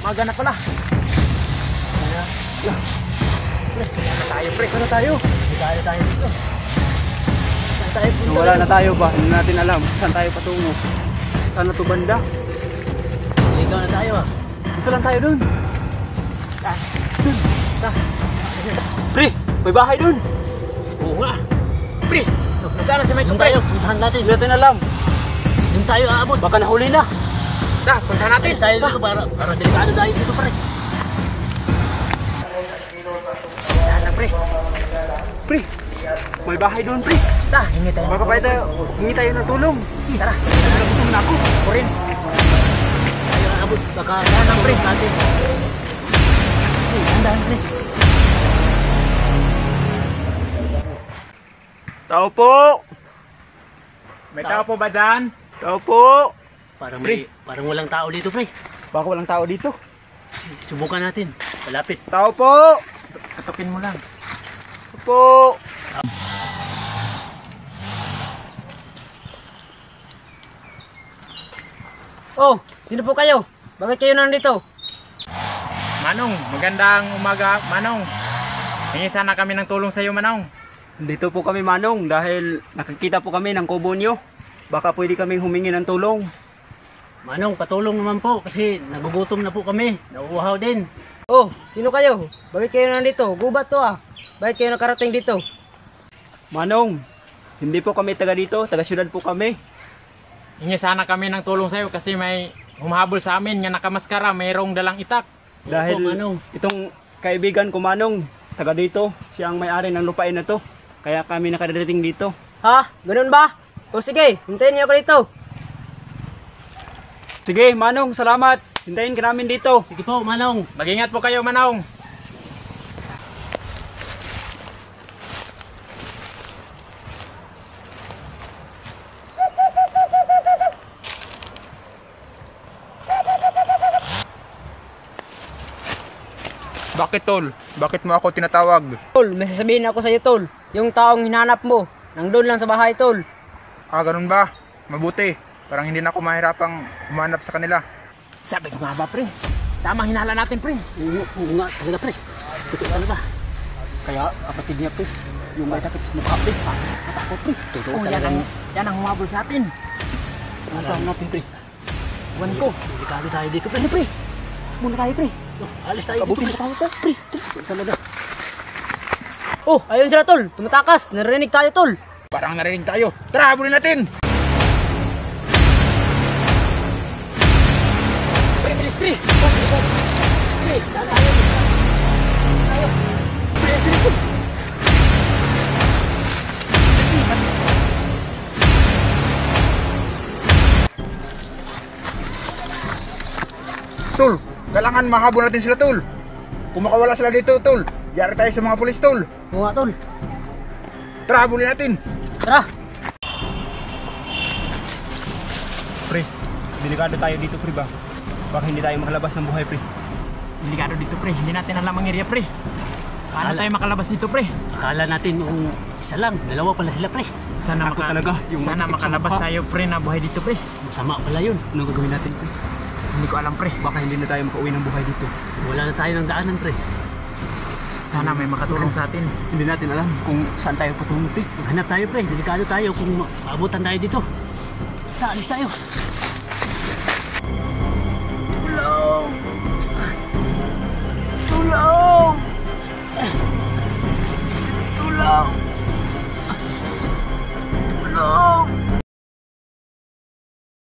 Maga na pala. Pre, saan na tayo? Tayo dito. Saan tayo punta? Wala na tayo ba? Hindi natin alam saan tayo patungo. Saan na to banda? Ikaw na tayo ah. Gusto lang tayo dun. Pre, may bahay dun. Oo nga. Pre, nasaan na si Mike? Doon tayo, puntahan natin. Hindi natin alam. Doon tayo aabot. Baka nahuli na. Puntahan natin. Tayo dito para delikado tayo dito pre. Yan pre. Pre, may bahay dun pre. Hingi tayo. Baka hingi tayo ng tulong. Sige, tara. Nagutom na ako. Ako rin. Tayo aabot. Baka nanang pre natin. Sige, andahan pre. Tao po. May tao po ba dyan? Tao po. Parang walang tao dito pre. Baka walang tao dito. Subukan natin. Malapit. Tao po. Katupin mo lang. Tao po. Oh, sino po kayo? Bakit kayo nandito? Manong, magandang umaga, Manong. Hingi sana kami ng tulong sa iyo, Manong. Dito po kami Manong dahil nakakita po kami ng kubo nyo. Baka pwede kaming humingi ng tulong. Manong, patulong naman po kasi nagugutom na po kami. Nauuhaw din. Oh, sino kayo? Bakit kayo nandito? Gubat to ah. Bakit kayo nakarating dito? Manong, hindi po kami taga dito, taga syudad po kami. Hingi sana kami ng tulong sa iyo kasi may humahabol sa amin nga nakamaskara, mayroong dalang itak. Dahil Manong. itong kaibigan ko Manong, taga dito, siya ang may-ari ng lupain na to. Kaya kami nakadating dito. Ha? Ganun ba? O sige, hintayin niyo ako dito. Sige Manong, salamat. Hintayin ka namin dito. Sige po, Manong. Mag-ingat po kayo, Manong. Bakit tol? Bakit mo ako tinatawag? Tol, may sasabihin ako sa iyo tol. Yung taong hinanap mo, nandun lang sa bahay tol. Ah, ganun ba? Mabuti. Parang hindi na ako mahirapang humanap sa kanila. Sabi ko nga ba, pre? Tamang hinala natin, pre. Oo nga, talaga, pre. Totoo ka na ba? Kaya kapatid niya pre, yung may takip sa mukha pre. Matakot, pre. Totoo talaga. Yan ang humabol sa atin. Puntahan natin pre. Iwan ko. Delikado tayo dito, pre. Pre. Muna tayo, pre. Alis tayo dito. Muna tayo, pre. Talaga. Oh, ayun sila tol. Tumatakas. Narinig tayo tol. Parang narinig tayo. Tara, habulin natin! Pre, bilis, pre. Pre, tayo. Tayo. Pre, bilis, pre. Tol, kailangan mahabol natin sila, tol. Kung makawala sila dito, tol, yari tayo sa mga pulis, tol. Oo nga tol. Tara, habulin natin! Tara. Pre, delikado tayo dito pre ba? Baka hindi tayo makalabas ng buhay pre. Delikado dito, pre. Hindi natin alam ang area, pre. Paano tayo makalabas dito, pre? Akala natin yung isa lang. Dalawa pala sila, pre. Sana, Ako talaga, yung sana matakip sa makalabas mukha. tayo, pre, na buhay dito, pre. Masama pala yun. Anong gagawin natin pre? Hindi ko alam, pre. Baka hindi na tayo makauwi ng buhay dito. Wala na tayo ng daanan, pre. Sana may makatulong sa atin. Hindi natin alam kung saan tayo patungo pre. Maghanap tayo, pre. Delikado tayo kung maabutan tayo dito. Alis tayo. Tulong! Tulong! Tulong!